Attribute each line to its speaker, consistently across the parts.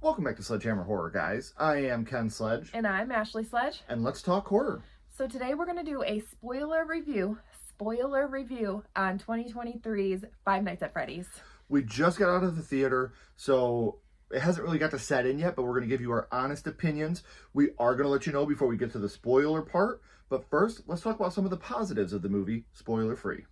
Speaker 1: Welcome back to Sledgehammer Horror, guys. I am Ken Sledge.
Speaker 2: And I'm Ashley Sledge.
Speaker 1: And let's talk horror.
Speaker 2: So today we're going to do a spoiler review on 2023's Five Nights at Freddy's.
Speaker 1: We just got out of the theater, so it hasn't really got to set in yet, but we're going to give you our honest opinions. We are going to let you know before we get to the spoiler part. But first, let's talk about some of the positives of the movie, spoiler-free.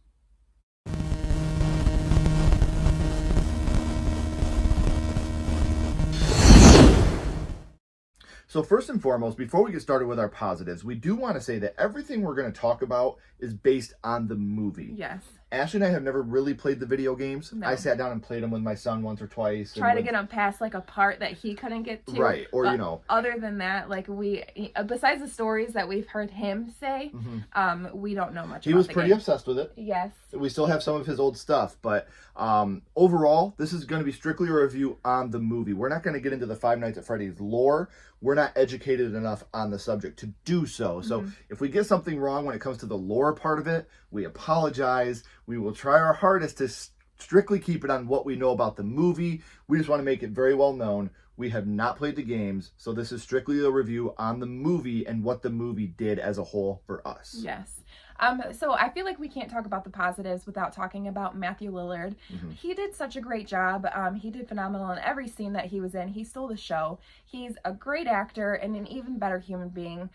Speaker 1: So first and foremost, before we get started with our positives, we do want to say that everything we're going to talk about is based on the movie.
Speaker 2: Yes.
Speaker 1: Ashley and I have never really played the video games.
Speaker 2: No.
Speaker 1: I sat down and played them with my son once or twice.
Speaker 2: Try to get him past like a part that he couldn't get to.
Speaker 1: Right, or
Speaker 2: but
Speaker 1: you know.
Speaker 2: Other than that, like besides the stories that we've heard him say, we don't know much.
Speaker 1: He was pretty obsessed with it.
Speaker 2: Yes.
Speaker 1: We still have some of his old stuff, but overall, this is going to be strictly a review on the movie. We're not going to get into the Five Nights at Freddy's lore. We're not educated enough on the subject to do so. So if we get something wrong when it comes to the lore part of it, we apologize. We will try our hardest to strictly keep it on what we know about the movie. We just want to make it very well known. We have not played the games, so this is strictly a review on the movie and what the movie did as a whole for us.
Speaker 2: Yes. So I feel like we can't talk about the positives without talking about Matthew Lillard. He did such a great job. He did phenomenal in every scene that he was in. He stole the show. He's a great actor and an even better human being.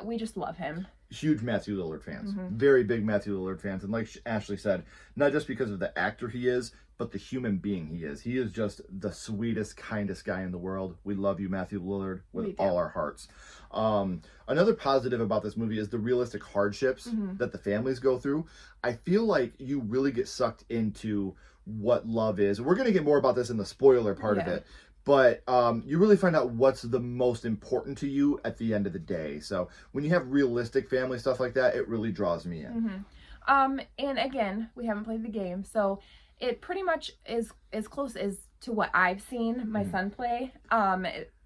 Speaker 2: We just love him.
Speaker 1: Huge Matthew Lillard fans. Very big Matthew Lillard fans. And like Ashley said, not just because of the actor he is, but the human being he is. He is just the sweetest, kindest guy in the world. We love you, Matthew Lillard, with all our hearts. Another positive about this movie is the realistic hardships that the families go through. I feel like you really get sucked into what love is. We're going to get more about this in the spoiler part of it. But you really find out what's the most important to you at the end of the day. So when you have realistic family stuff like that, it really draws me in.
Speaker 2: And again, we haven't played the game, so it pretty much is as close as to what I've seen my son play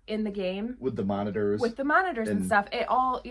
Speaker 2: in the game.
Speaker 1: With the monitors. With
Speaker 2: the monitors and stuff. It all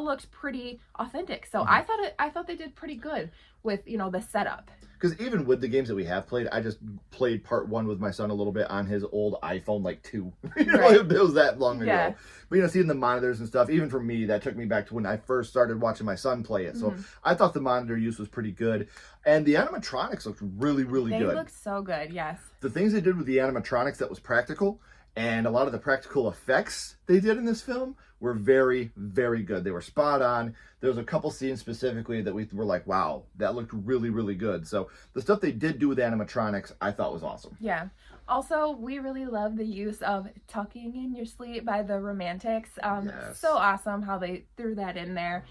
Speaker 2: looked pretty authentic. So I thought they did pretty good with, the setup.
Speaker 1: Because even with the games that we have played, I just played part 1 with my son a little bit on his old iPhone, like 2. It was that long ago. But, seeing the monitors and stuff, even for me, that took me back to when I first started watching my son play it. So I thought the monitor use was pretty good. And the animatronics looked really, really good.
Speaker 2: They looked so good, yes.
Speaker 1: The things they did with the animatronics that was practical, and a lot of the practical effects they did in this film were very, very good. They were spot on. There was a couple scenes specifically that we were like, wow, that looked really, really good. So the stuff they did do with animatronics, I thought was awesome.
Speaker 2: Yeah. Also, we really love the use of Talking in Your Sleep by the Romantics. So awesome how they threw that in there.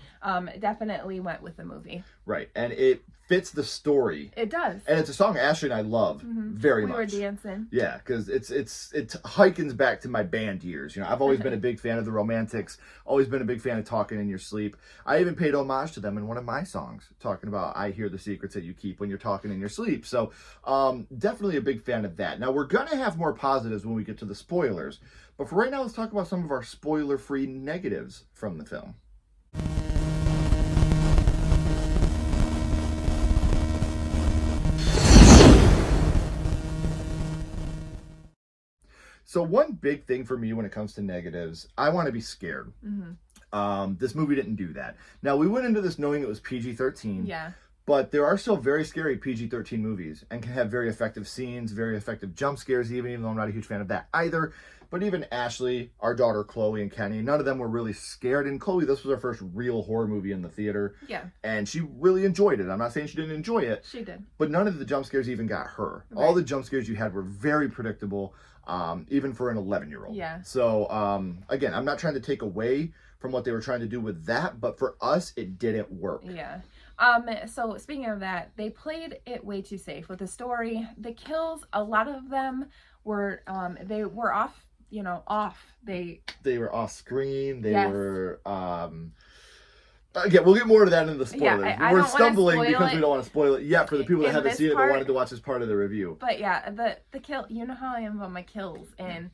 Speaker 2: Definitely went with the movie.
Speaker 1: Right. And it fits the story.
Speaker 2: It does.
Speaker 1: And it's a song Ashley and I love very much.
Speaker 2: We were dancing.
Speaker 1: Yeah, because it harkens back to my band years. I've always been a big fan of the Romantics, always been a big fan of Talking in Your Sleep. I even paid homage to them in one of my songs, talking about I hear the secrets that you keep when you're talking in your sleep. So definitely a big fan of that. Now, we're going to have more positives when we get to the spoilers. But for right now, let's talk about some of our spoiler-free negatives from the film. So one big thing for me when it comes to negatives, I want to be scared. This movie didn't do that. Now, we went into this knowing it was PG-13.
Speaker 2: Yeah.
Speaker 1: But there are still very scary PG-13 movies and can have very effective scenes, very effective jump scares, even though I'm not a huge fan of that either. But even Ashley, our daughter Chloe, and Kenny, none of them were really scared. And Chloe, this was her first real horror movie in the theater.
Speaker 2: Yeah.
Speaker 1: And she really enjoyed it. I'm not saying she didn't enjoy it.
Speaker 2: She did.
Speaker 1: But none of the jump scares even got her. Right. All the jump scares you had were very predictable, even for an 11-year-old.
Speaker 2: Yeah.
Speaker 1: So, again, I'm not trying to take away from what they were trying to do with that, but for us, it didn't work.
Speaker 2: Yeah. So speaking of that, they played it way too safe with the story. The kills, a lot of them were, they were off. They were off screen. They were,
Speaker 1: again, we'll get more to that in the spoilers.
Speaker 2: I
Speaker 1: We're stumbling because we don't want to spoil it yet for the people that haven't seen it but wanted to watch this part of the review.
Speaker 2: But yeah, the kill, you know how I am about my kills, and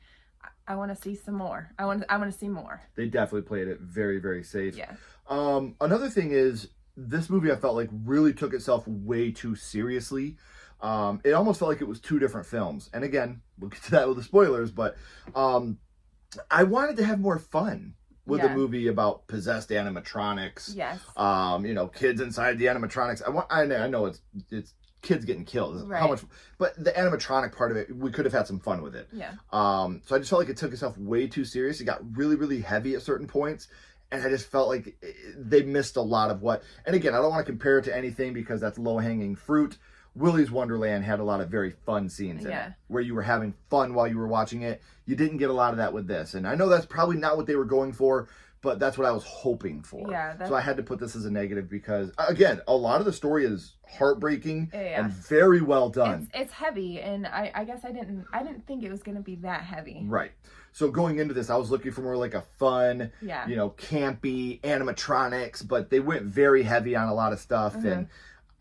Speaker 2: I want to see some more. I want to see more.
Speaker 1: They definitely played it very, very safe.
Speaker 2: Yeah.
Speaker 1: Another thing is, this movie I felt like really took itself way too seriously. It almost felt like it was two different films. And again, we'll get to that with the spoilers, but I wanted to have more fun with a movie about possessed animatronics.
Speaker 2: Yes.
Speaker 1: You know, kids inside the animatronics. I know it's kids getting killed.
Speaker 2: Right.
Speaker 1: How much? But the animatronic part of it, we could have had some fun with it.
Speaker 2: Yeah.
Speaker 1: So I just felt like it took itself way too serious. It got really, really heavy at certain points. And I just felt like they missed a lot of what... And again, I don't want to compare it to anything because that's low-hanging fruit. Willy's Wonderland had a lot of very fun scenes in it, where you were having fun while you were watching it. You didn't get a lot of that with this. And I know that's probably not what they were going for, but that's what I was hoping for.
Speaker 2: Yeah,
Speaker 1: so I had to put this as a negative because, again, a lot of the story is heartbreaking and
Speaker 2: Yeah.
Speaker 1: very well done.
Speaker 2: It's heavy, and I guess I didn't think it was going to be that heavy.
Speaker 1: Right. So going into this, I was looking for more like a fun,
Speaker 2: Yeah.
Speaker 1: you know, campy animatronics, but they went very heavy on a lot of stuff, and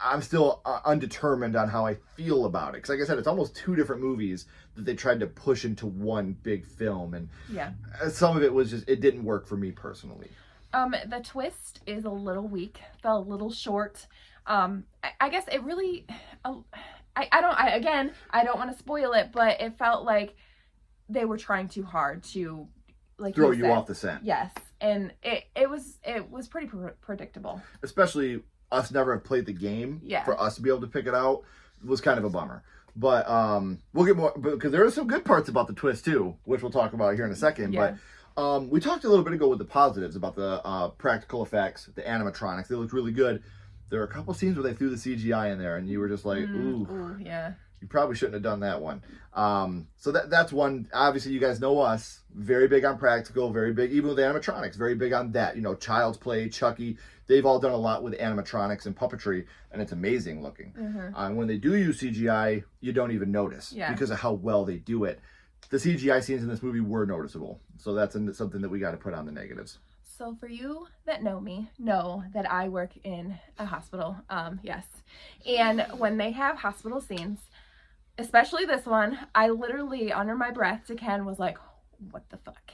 Speaker 1: I'm still undetermined on how I feel about it. Because like I said, it's almost two different movies that they tried to push into one big film, and some of it was just, it didn't work for me personally.
Speaker 2: The twist is a little weak, fell a little short. I guess it really, I don't want to spoil it, but it felt like they were trying too hard to, like,
Speaker 1: throw you off the scent.
Speaker 2: Yes, and it was pretty predictable.
Speaker 1: Especially us never have played the game.
Speaker 2: Yeah.
Speaker 1: For us to be able to pick it out was kind of a bummer. But we'll get more, because there are some good parts about the twist too, which we'll talk about here in a second.
Speaker 2: Yeah.
Speaker 1: But we talked a little bit ago with the positives about the practical effects, the animatronics. They looked really good. There are a couple scenes where they threw the CGI in there, and you were just like, ooh,
Speaker 2: yeah.
Speaker 1: You probably shouldn't have done that one. So that's one. Obviously, you guys know us. Very big on practical. Very big, even with animatronics. Very big on that. You know, Child's Play, Chucky. They've all done a lot with animatronics and puppetry, and it's amazing looking. And when they do use CGI, you don't even notice because of how well they do it. The CGI scenes in this movie were noticeable. So that's something that we got to put on the negatives.
Speaker 2: So for you that know me, know that I work in a hospital. Yes. And when they have hospital scenes, especially this one, I literally, under my breath to Ken, was like, what the fuck?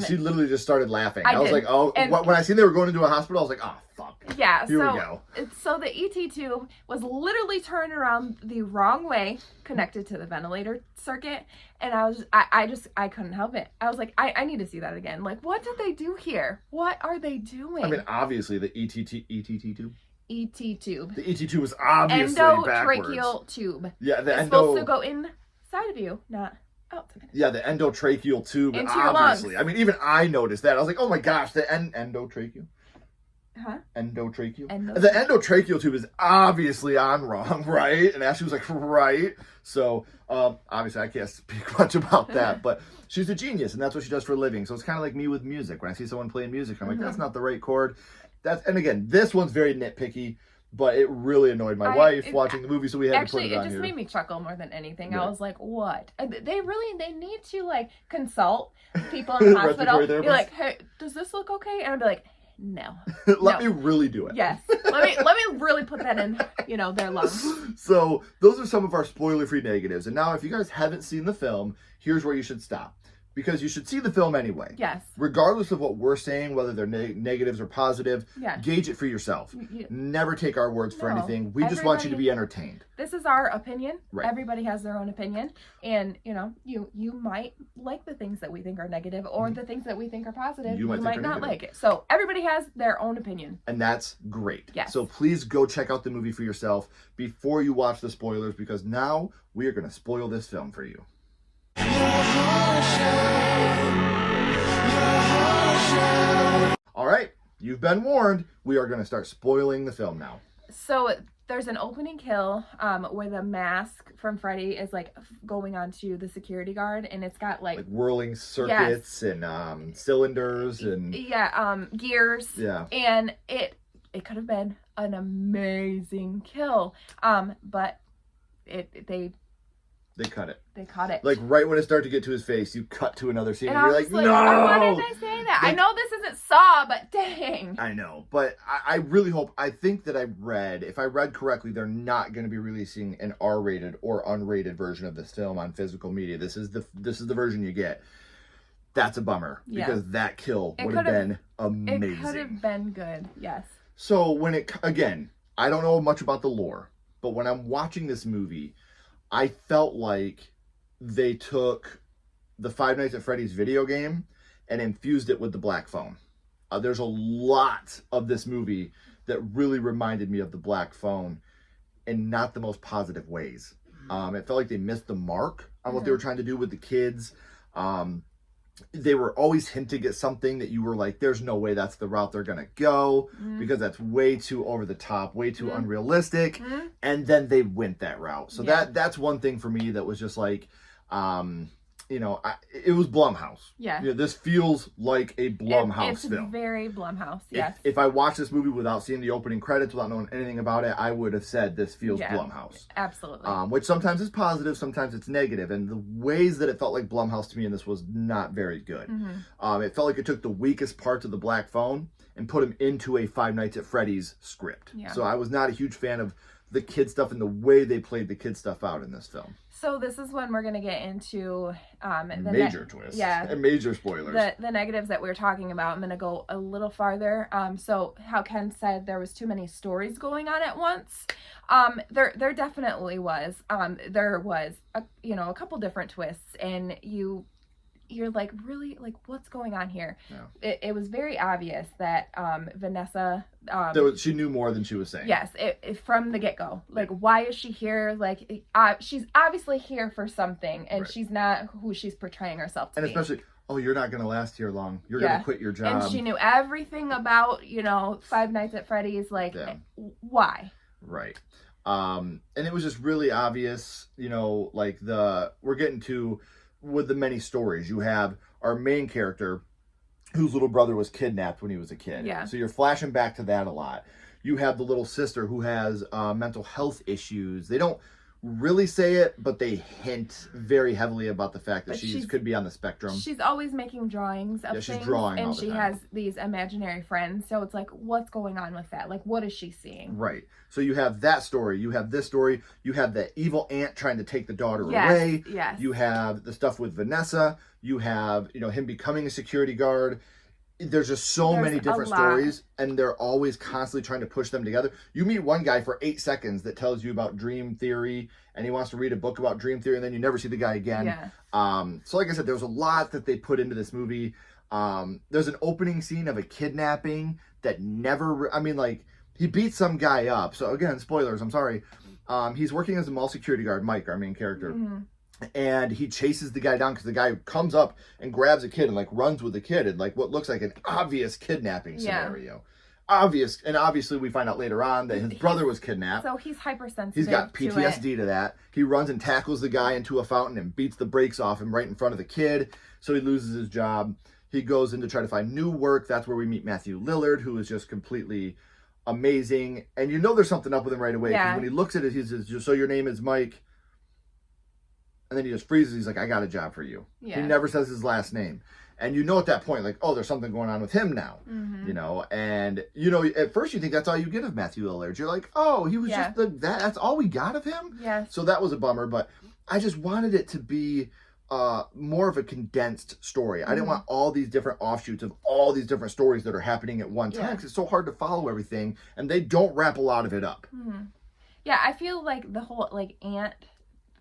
Speaker 1: She literally just started laughing. I was
Speaker 2: did.
Speaker 1: like, oh,
Speaker 2: And
Speaker 1: when I seen they were going into a hospital, I was like, oh, fuck.
Speaker 2: Yeah,
Speaker 1: Here we go.
Speaker 2: So the ET tube was literally turned around the wrong way, connected to the ventilator circuit, and I couldn't help it. I was like, I need to see that again. Like, what did they do here? What are they doing?
Speaker 1: I mean, obviously, the ET tube.
Speaker 2: ET tube.
Speaker 1: The ET tube was obviously backwards.
Speaker 2: Endotracheal tube.
Speaker 1: Yeah,
Speaker 2: it's supposed to go inside of you, not outside.
Speaker 1: Yeah, the endotracheal tube,
Speaker 2: into
Speaker 1: obviously.
Speaker 2: Your lungs.
Speaker 1: I mean, even I noticed that. I was like, oh my gosh, the endotracheal.
Speaker 2: Huh?
Speaker 1: Endotracheal? The endotracheal tube is obviously on wrong, right? And Ashley was like, right. So, obviously, I can't speak much about that, but she's a genius, and that's what she does for a living. So it's kind of like me with music. When I see someone playing music, I'm like, that's not the right chord. And again, this one's very nitpicky, but it really annoyed my wife watching the movie, so we had to put it on here.
Speaker 2: Actually, it just made me chuckle more than anything. Right. I was like, what? They need to, like, consult people in the hospital. Be like, hey, does this look okay? And I'd be like, no.
Speaker 1: Let me really do it.
Speaker 2: Yes. Let me really put that in, their lungs.
Speaker 1: So those are some of our spoiler-free negatives. And now if you guys haven't seen the film, here's where you should stop. Because you should see the film anyway.
Speaker 2: Yes.
Speaker 1: Regardless of what we're saying, whether they're negatives or positive, gauge it for yourself. Never take our words for anything. We just want you to be entertained.
Speaker 2: This is our opinion.
Speaker 1: Right.
Speaker 2: Everybody has their own opinion. And, you might like the things that we think are negative or the things that we think are positive. You might not like it. So everybody has their own opinion.
Speaker 1: And that's great.
Speaker 2: Yes.
Speaker 1: So please go check out the movie for yourself before you watch the spoilers, because now we are going to spoil this film for you. All right, you've been warned. We are going to start spoiling the film now.
Speaker 2: So there's an opening kill where the mask from Freddy is like going onto the security guard, and it's got like
Speaker 1: whirling circuits and cylinders and
Speaker 2: gears.
Speaker 1: Yeah,
Speaker 2: and it could have been an amazing kill, but They cut it. They caught it.
Speaker 1: Like right when it started to get to his face, you cut to another scene and you're like, no!
Speaker 2: Why did I say that? I know this isn't Saw, but dang.
Speaker 1: I know. But I really hope, I think that if I read correctly, they're not going to be releasing an R-rated or unrated version of this film on physical media. This is the version you get. That's a bummer. Because that kill would have been amazing. It
Speaker 2: could have been good, yes.
Speaker 1: So again, I don't know much about the lore. but when I'm watching this movie, I felt like they took the Five Nights at Freddy's video game and infused it with the Black Phone. There's a lot of this movie that really reminded me of the Black Phone in not the most positive ways. It felt like they missed the mark on what they were trying to do with the kids. They were always hinting at something that you were like, there's no way that's the route they're going to go because that's way too over the top, way too unrealistic. And then they went that route. So that's one thing for me that was just like, it was Blumhouse.
Speaker 2: Yeah.
Speaker 1: This feels like a Blumhouse film.
Speaker 2: It's very Blumhouse, yes.
Speaker 1: If I watched this movie without seeing the opening credits, without knowing anything about it, I would have said this feels Blumhouse.
Speaker 2: Absolutely.
Speaker 1: Which sometimes is positive, sometimes it's negative. And the ways that it felt like Blumhouse to me in this was not very good. It felt like it took the weakest parts of the Black Phone and put them into a Five Nights at Freddy's script. Yeah. So I was not a huge fan of the kid stuff and the way they played the kid stuff out in this film.
Speaker 2: So this is when we're going to get into the
Speaker 1: major twists and major spoilers.
Speaker 2: The negatives that we were talking about. I'm going to go a little farther. So how Ken said there was too many stories going on at once. There definitely was. There was a couple different twists, and you're like, really, like, what's going on here? Yeah. It was very obvious that Vanessa
Speaker 1: she knew more than she was saying.
Speaker 2: Yes, from the get-go. Like, why is she here? Like, she's obviously here for something, and she's not who she's portraying herself to be. And
Speaker 1: especially, you're not going to last here long. You're going to quit your job.
Speaker 2: And she knew everything about, Five Nights at Freddy's. Like, why?
Speaker 1: Right. And it was just really obvious, like we're getting to, with the many stories, you have our main character whose little brother was kidnapped when he was a kid.
Speaker 2: Yeah.
Speaker 1: So you're flashing back to that a lot. You have the little sister who has mental health issues. They don't really say it, but they hint very heavily about the fact that she could be on the spectrum.
Speaker 2: She's always making drawings of things.
Speaker 1: She's drawing
Speaker 2: and
Speaker 1: all the
Speaker 2: she
Speaker 1: time.
Speaker 2: has these imaginary friends. So it's like, what's going on with that? Like, what is she seeing?
Speaker 1: Right. So you have that story. You have this story. You have the evil aunt trying to take the daughter away.
Speaker 2: Yes.
Speaker 1: You have the stuff with Vanessa. You have, him becoming a security guard. There's just so many different stories, and they're always constantly trying to push them together. You meet one guy for 8 seconds that tells you about dream theory, and he wants to read a book about dream theory, and then you never see the guy again.
Speaker 2: Yeah.
Speaker 1: So like I said, there's a lot that they put into this movie. There's an opening scene of a kidnapping that never, he beats some guy up. So again, spoilers, I'm sorry. He's working as a mall security guard, Mike, our main character. And he chases the guy down because the guy comes up and grabs a kid and runs with the kid in what looks like an obvious kidnapping scenario. Obvious, and obviously we find out later on that his brother was kidnapped.
Speaker 2: So he's hypersensitive.
Speaker 1: He's got PTSD to that. He runs and tackles the guy into a fountain and beats the brakes off him right in front of the kid. So he loses his job. He goes in to try to find new work. That's where we meet Matthew Lillard, who is just completely amazing. And there's something up with him right away. Because when he looks at it, he says, so your name is Mike. And then he just freezes. He's like, I got a job for you. Yeah. He never says his last name. And at that point, there's something going on with him now. And, at first you think that's all you get of Matthew Lillard. You're like, he was just that's all we got of him?
Speaker 2: Yeah.
Speaker 1: So that was a bummer. But I just wanted it to be more of a condensed story. I didn't want all these different offshoots of all these different stories that are happening at one time. Because it's so hard to follow everything. And they don't wrap a lot of it up.
Speaker 2: Yeah, I feel like the whole, aunt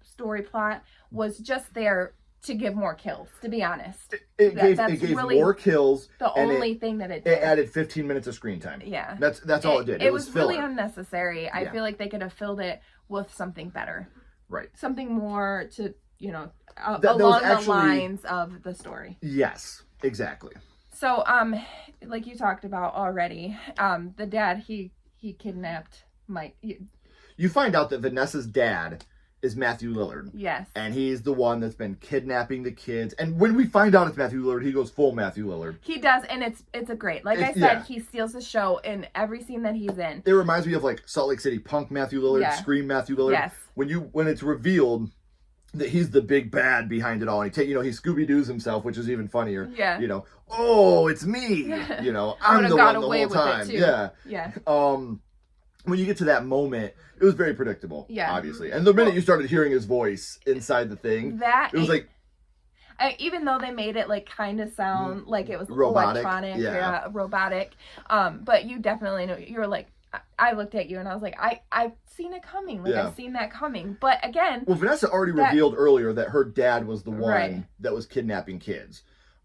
Speaker 2: story plot was just there to give more kills, to be honest.
Speaker 1: It gave really more kills.
Speaker 2: The only thing that it did.
Speaker 1: It added 15 minutes of screen time.
Speaker 2: Yeah.
Speaker 1: That's all it did.
Speaker 2: It was really unnecessary. I feel like they could have filled it with something better.
Speaker 1: Right.
Speaker 2: Something more to, along the lines of the story.
Speaker 1: Yes, exactly.
Speaker 2: So, like you talked about already, the dad, he kidnapped Mike.
Speaker 1: You find out that Vanessa's dad is Matthew Lillard.
Speaker 2: Yes.
Speaker 1: And he's the one that's been kidnapping the kids. And when we find out it's Matthew Lillard, he goes full Matthew Lillard.
Speaker 2: He does, and it's a great. Like I said, he steals the show in every scene that he's in.
Speaker 1: It reminds me of Salt Lake City Punk Matthew Lillard, Scream Matthew Lillard.
Speaker 2: Yes.
Speaker 1: When it's revealed that he's the big bad behind it all, and he Scooby-Doos himself, which is even funnier.
Speaker 2: Yeah.
Speaker 1: Oh, it's me. I'm the one the whole time. Yeah.
Speaker 2: Yeah.
Speaker 1: When you get to that moment, it was very predictable, obviously. And the minute you started hearing his voice inside the thing, it was
Speaker 2: even though they made it kind of sound like it was
Speaker 1: robotic,
Speaker 2: electronic, robotic, but you definitely know, you were like, I looked at you and I was like, I've seen it coming. Like,
Speaker 1: Yeah.
Speaker 2: I've seen that coming. But again...
Speaker 1: Well, Vanessa already revealed earlier that her dad was the one
Speaker 2: Right.
Speaker 1: that was kidnapping kids.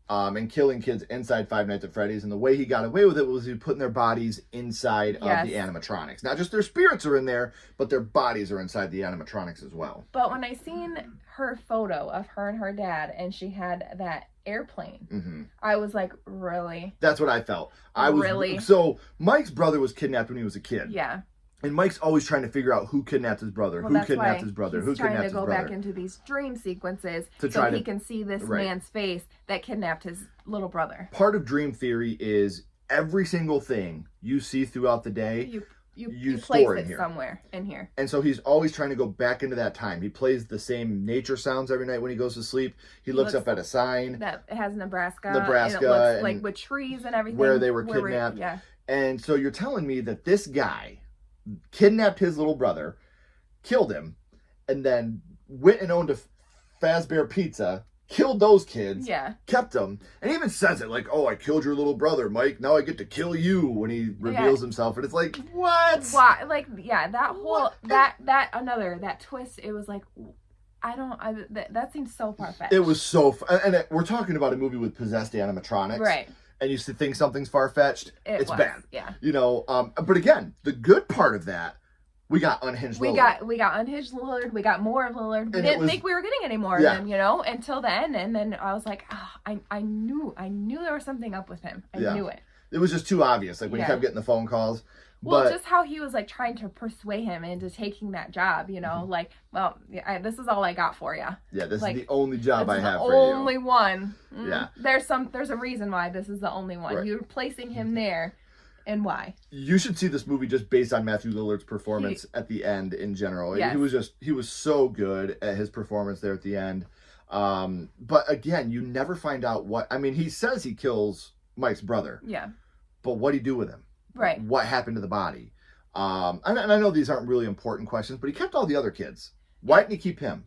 Speaker 1: And killing kids inside Five Nights at Freddy's. And the way he got away with it was he putting their bodies inside of the animatronics. Not just their spirits are in there, but their bodies are inside the animatronics as well.
Speaker 2: But when I seen her photo of her and her dad, and she had that airplane, I was like, really?
Speaker 1: That's what I felt. Really? So Mike's brother was kidnapped when he was a kid.
Speaker 2: Yeah.
Speaker 1: And Mike's always trying to figure out who kidnapped his brother, who kidnapped his brother, who kidnapped his brother.
Speaker 2: He's trying to go back into these dream sequences so he can see this man's face that kidnapped his little brother.
Speaker 1: Part of dream theory is every single thing you see throughout the day, you
Speaker 2: place
Speaker 1: store
Speaker 2: it somewhere in here.
Speaker 1: And so he's always trying to go back into that time. He plays the same nature sounds every night when he goes to sleep. He looks up at a sign
Speaker 2: that has Nebraska, and it looks like with trees and everything
Speaker 1: where they were kidnapped.
Speaker 2: Yeah.
Speaker 1: And so you're telling me that this guy kidnapped his little brother, killed him, and then went and owned a Fazbear Pizza, killed those kids, kept them, and even says it like, "Oh, I killed your little brother, Mike. Now I get to kill you." When he reveals himself, and it's like, what?
Speaker 2: Why? Like, that whole that twist. It was like, that seems so far fetched.
Speaker 1: It was so, and we're talking about a movie with possessed animatronics,
Speaker 2: right?
Speaker 1: And you think something's far-fetched, it's bad.
Speaker 2: Yeah.
Speaker 1: You know, but again, the good part of that, we got unhinged Lillard.
Speaker 2: We got unhinged Lillard. We got more of Lillard. We didn't think we were getting any more of him, until the end. And then I was like, I knew there was something up with him. I knew it.
Speaker 1: It was just too obvious, like when he kept getting the phone calls.
Speaker 2: Well, just how he was like trying to persuade him into taking that job, like, well, this is all I got for you.
Speaker 1: Yeah, this is the only job I have for
Speaker 2: you. Only one.
Speaker 1: Yeah.
Speaker 2: There's a reason why this is the only one. Right. You're placing him there, and why?
Speaker 1: You should see this movie just based on Matthew Lillard's performance at the end in general. Yes. He was so good at his performance there at the end. But again, you never find out he says he kills Mike's brother.
Speaker 2: Yeah.
Speaker 1: But what'd he do with him?
Speaker 2: Right.
Speaker 1: What happened to the body? And I know these aren't really important questions, but he kept all the other kids. Why didn't he keep him?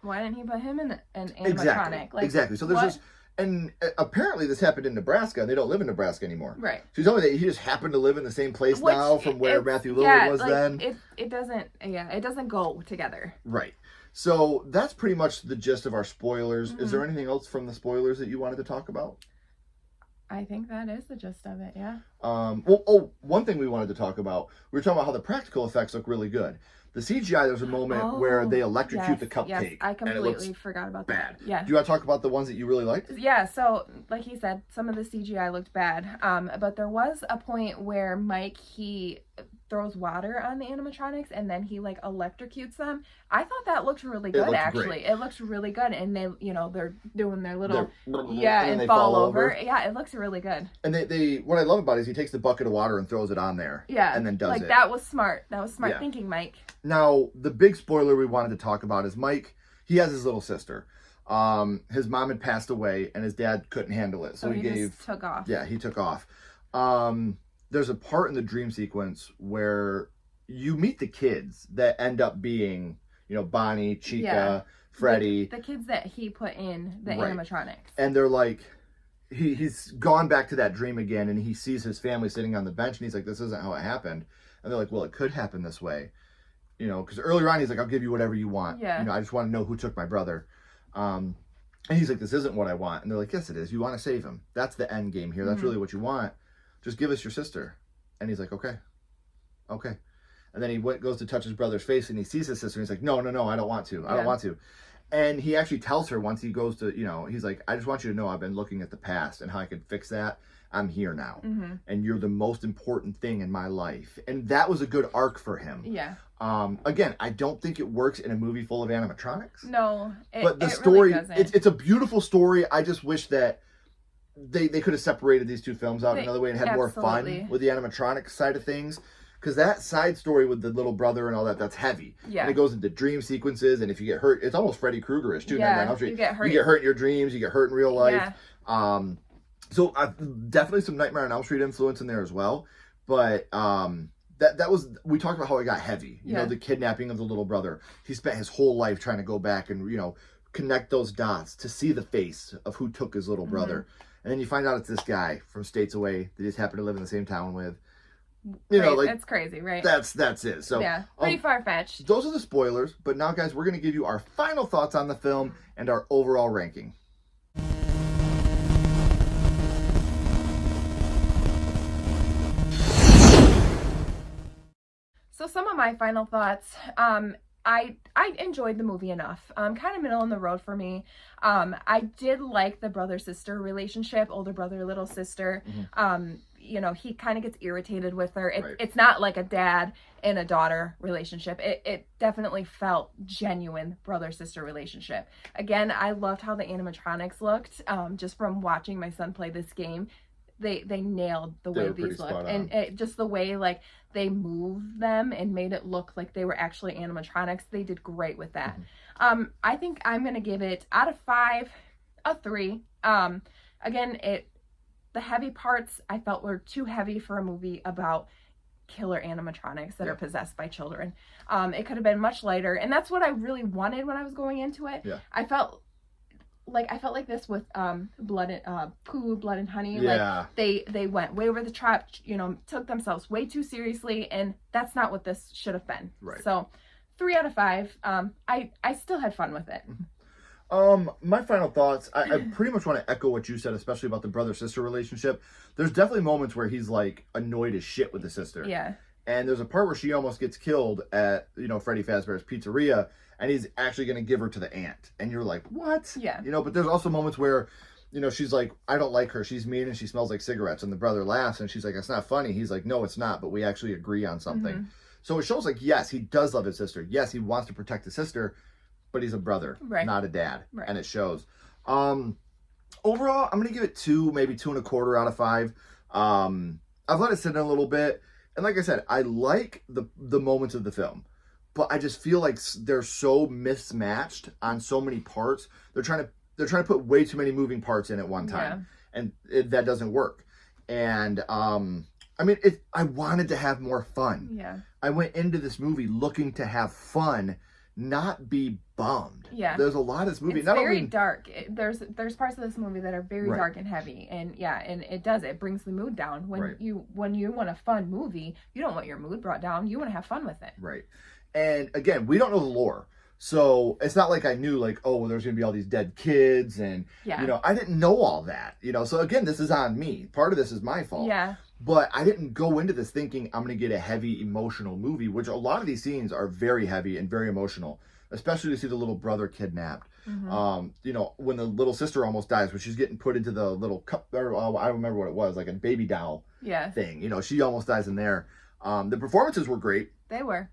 Speaker 2: Why didn't he put him in an animatronic?
Speaker 1: Exactly. So there's this, and apparently this happened in Nebraska, and they don't live in Nebraska anymore.
Speaker 2: Right.
Speaker 1: So he's only that he just happened to live in the same place now from where Matthew Lillard was then.
Speaker 2: It doesn't go together.
Speaker 1: Right. So that's pretty much the gist of our spoilers. Is there anything else from the spoilers that you wanted to talk about?
Speaker 2: I think that is the gist of it, yeah.
Speaker 1: One thing we wanted to talk about, we were talking about how the practical effects look really good. The CGI, there's a moment where they electrocute the cupcake. Yes,
Speaker 2: I completely forgot about that.
Speaker 1: Yeah. Do you want to talk about the ones that you really liked?
Speaker 2: Yeah, so like he said, some of the CGI looked bad. But there was a point where Mike, he throws water on the animatronics and then he like electrocutes them. I thought that looked really good, actually. Great. It looks really good, and they, they're doing their little and fall over. Yeah, it looks really good.
Speaker 1: And they what I love about it is he takes the bucket of water and throws it on there. Yeah, and then does it.
Speaker 2: That was smart. That was smart thinking, Mike.
Speaker 1: Now the big spoiler we wanted to talk about is Mike. He has his little sister. His mom had passed away, and his dad couldn't handle it, so he just
Speaker 2: took off.
Speaker 1: Yeah, he took off. There's a part in the dream sequence where you meet the kids that end up being, Bonnie, Chica, Freddy.
Speaker 2: The kids that he put in the animatronics.
Speaker 1: And they're like, he's gone back to that dream again, and he sees his family sitting on the bench, and he's like, this isn't how it happened. And they're like, well, it could happen this way. Because earlier on, he's like, I'll give you whatever you want. Yeah. I just want to know who took my brother. And he's like, this isn't what I want. And they're like, yes, it is. You want to save him. That's the end game here. That's really what you want. Just give us your sister. And he's like, okay. And then he goes to touch his brother's face, and he sees his sister, and he's like, no, I don't want to. I don't want to. And he actually tells her once he goes to, he's like, I just want you to know I've been looking at the past and how I could fix that. I'm here now. And you're the most important thing in my life. And that was a good arc for him.
Speaker 2: Yeah.
Speaker 1: Again, I don't think it works in a movie full of animatronics.
Speaker 2: No.
Speaker 1: But the story, really it's a beautiful story. I just wish that they could have separated these two films out another way and had more fun with the animatronic side of things. Because that side story with the little brother and all that, that's heavy. Yeah. And it goes into dream sequences, and if you get hurt, it's almost Freddy Krueger-ish too.
Speaker 2: Yeah, you get hurt.
Speaker 1: You get hurt in your dreams, you get hurt in real life. Yeah. So definitely some Nightmare on Elm Street influence in there as well. But that was, we talked about how it got heavy. You know, the kidnapping of the little brother. He spent his whole life trying to go back and, connect those dots to see the face of who took his little brother. And then you find out it's this guy from states away that he just happened to live in the same town with. You know, like
Speaker 2: that's crazy, right?
Speaker 1: That's it. So
Speaker 2: yeah, pretty far-fetched.
Speaker 1: Those are the spoilers, but now, guys, we're going to give you our final thoughts on the film and our overall ranking.
Speaker 2: So some of my final thoughts, I enjoyed the movie enough. Kind of middle in the road for me. I did like the brother-sister relationship, older brother, little sister. You know, he kind of gets irritated with her. It's not like a dad and a daughter relationship. It definitely felt genuine brother-sister relationship. Again, I loved how the animatronics looked. Just from watching my son play this game, they nailed the way these looked, and just the way like they moved them and made it look like they were actually animatronics. They did great with that. I think I'm gonna give it, out of 5, a 3. Again, the heavy parts I felt were too heavy for a movie about killer animatronics that are possessed by children. It could have been much lighter, and that's what I really wanted when I was going into it. I felt like this with blood and honey. Like they went way over the top, you know, took themselves way too seriously, and that's not what this should have been. So 3 out of 5. I still had fun with it.
Speaker 1: My final thoughts, I pretty much want to echo what you said, especially about the brother-sister relationship. There's definitely moments where he's like annoyed as shit with the sister. And there's a part where she almost gets killed at, you know, Freddy Fazbear's Pizzeria, and he's actually going to give her to the aunt. And you're like, what? You know, but there's also moments where, you know, she's like, I don't like her. She's mean and she smells like cigarettes. And the brother laughs and she's like, it's not funny. He's like, no, it's not, but we actually agree on something. So it shows like, yes, he does love his sister. Yes, he wants to protect his sister, but he's a brother, not a dad. And it shows. Overall, I'm going to give it 2, maybe 2.25 out of 5. I've let it sit in a little bit. And like I said, I like the moments of the film, but I just feel like they're so mismatched on so many parts. They're trying to put way too many moving parts in at one time, and that doesn't work. And I mean, I wanted to have more fun. I went into this movie looking to have fun, not be bummed. There's a lot of this movie.
Speaker 2: It's very dark. There's parts of this movie that are very dark and heavy, and and it brings the mood down. When you want a fun movie, you don't want your mood brought down. You want to have fun with it.
Speaker 1: And again, we don't know the lore. So it's not like I knew like, oh, well, there's going to be all these dead kids. And, you know, I didn't know all that, you know. So again, this is on me. Part of this is my fault. But I didn't go into this thinking I'm going to get a heavy emotional movie, which a lot of these scenes are very heavy and very emotional, especially to see the little brother kidnapped. You know, when the little sister almost dies, when she's getting put into the little cup, or I don't remember what it was, like a baby doll thing. You know, she almost dies in there. The performances were great.
Speaker 2: They were.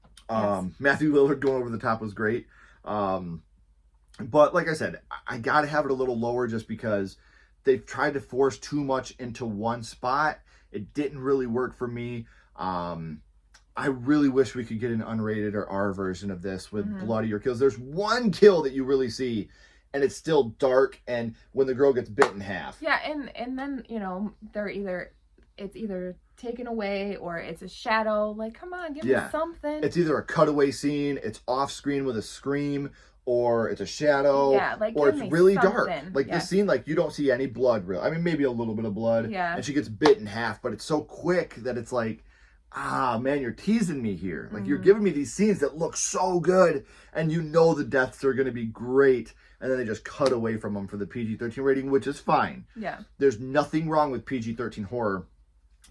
Speaker 1: Matthew Lillard going over the top was great. But like I said, I got to have it a little lower just because they've tried to force too much into one spot. It didn't really work for me. I really wish we could get an unrated or R version of this with bloodier kills. There's one kill that you really see, and it's still dark, and when the girl gets bit in half.
Speaker 2: And then, you know, it's either taken away or it's a shadow. Like, come on, give me something.
Speaker 1: It's either a cutaway scene, it's off screen with a scream, or it's a shadow, or it's really dark. Like this scene, like you don't see any blood really. I mean, maybe a little bit of blood. And she gets bit in half, but it's so quick that it's like, ah, man, you're teasing me here. Like you're giving me these scenes that look so good, and you know the deaths are going to be great, and then they just cut away from them for the PG-13 rating, which is fine. There's nothing wrong with PG-13 horror.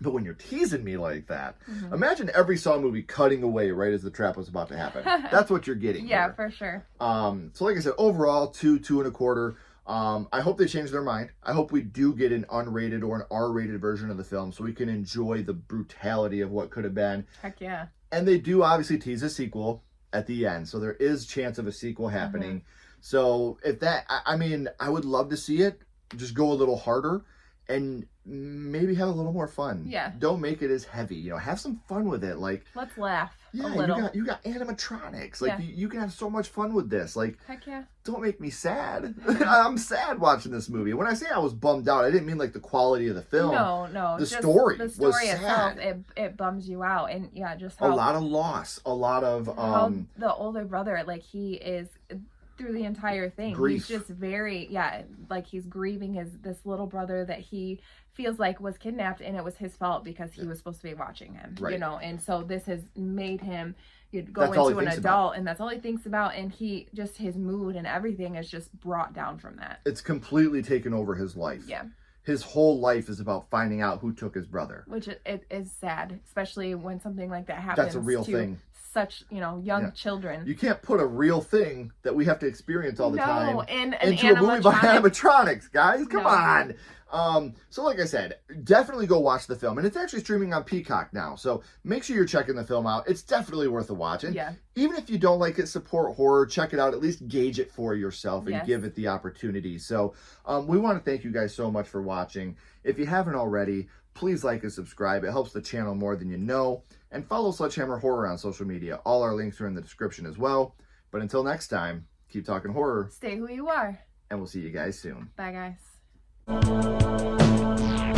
Speaker 1: But when you're teasing me like that, imagine every Saw movie cutting away right as the trap was about to happen. That's what you're getting. Here.
Speaker 2: For sure.
Speaker 1: So like I said, overall, 2.25. I hope they change their mind. I hope we do get an unrated or an R-rated version of the film so we can enjoy the brutality of what could have been.
Speaker 2: Heck yeah.
Speaker 1: And they do obviously tease a sequel at the end. So there is chance of a sequel happening. So if that, I mean, I would love to see it. Just go a little harder and maybe have a little more fun. Don't make it as heavy. You know, have some fun with it. Like,
Speaker 2: let's laugh a little.
Speaker 1: You got animatronics. Like you can have so much fun with this. Like,
Speaker 2: heck yeah.
Speaker 1: Don't make me sad. I'm sad watching this movie. When I say I was bummed out, I didn't mean like the quality of the film.
Speaker 2: No.
Speaker 1: The story
Speaker 2: was
Speaker 1: sad.
Speaker 2: Itself, it bums you out, and just how,
Speaker 1: a lot of loss, a lot of
Speaker 2: how the older brother, like he is through the entire thing.
Speaker 1: Grief.
Speaker 2: He's just very, like he's grieving this little brother that he feels like was kidnapped, and it was his fault because he was supposed to be watching him,
Speaker 1: right.
Speaker 2: you know, and so this has made him go into an adult, and that's all he thinks about, and he just, his mood and everything is just brought down from that.
Speaker 1: It's completely taken over his life.
Speaker 2: Yeah.
Speaker 1: His whole life is about finding out who took his brother.
Speaker 2: Which it is sad, especially when something like that happens.
Speaker 1: That's a real thing.
Speaker 2: Such, you know, young children.
Speaker 1: You can't put a real thing that we have to experience all the time
Speaker 2: into
Speaker 1: a movie by animatronics, guys. Come on. So like I said, definitely go watch the film. And it's actually streaming on Peacock now. So make sure you're checking the film out. It's definitely worth a watch. And even if you don't like it, support horror, check it out. At least gauge it for yourself and give it the opportunity. So we want to thank you guys so much for watching. If you haven't already, please like and subscribe. It helps the channel more than you know. And follow Sledgehammer Horror on social media. All our links are in the description as well. But until next time, keep talking horror.
Speaker 2: Stay who you are.
Speaker 1: And we'll see you guys soon.
Speaker 2: Bye, guys.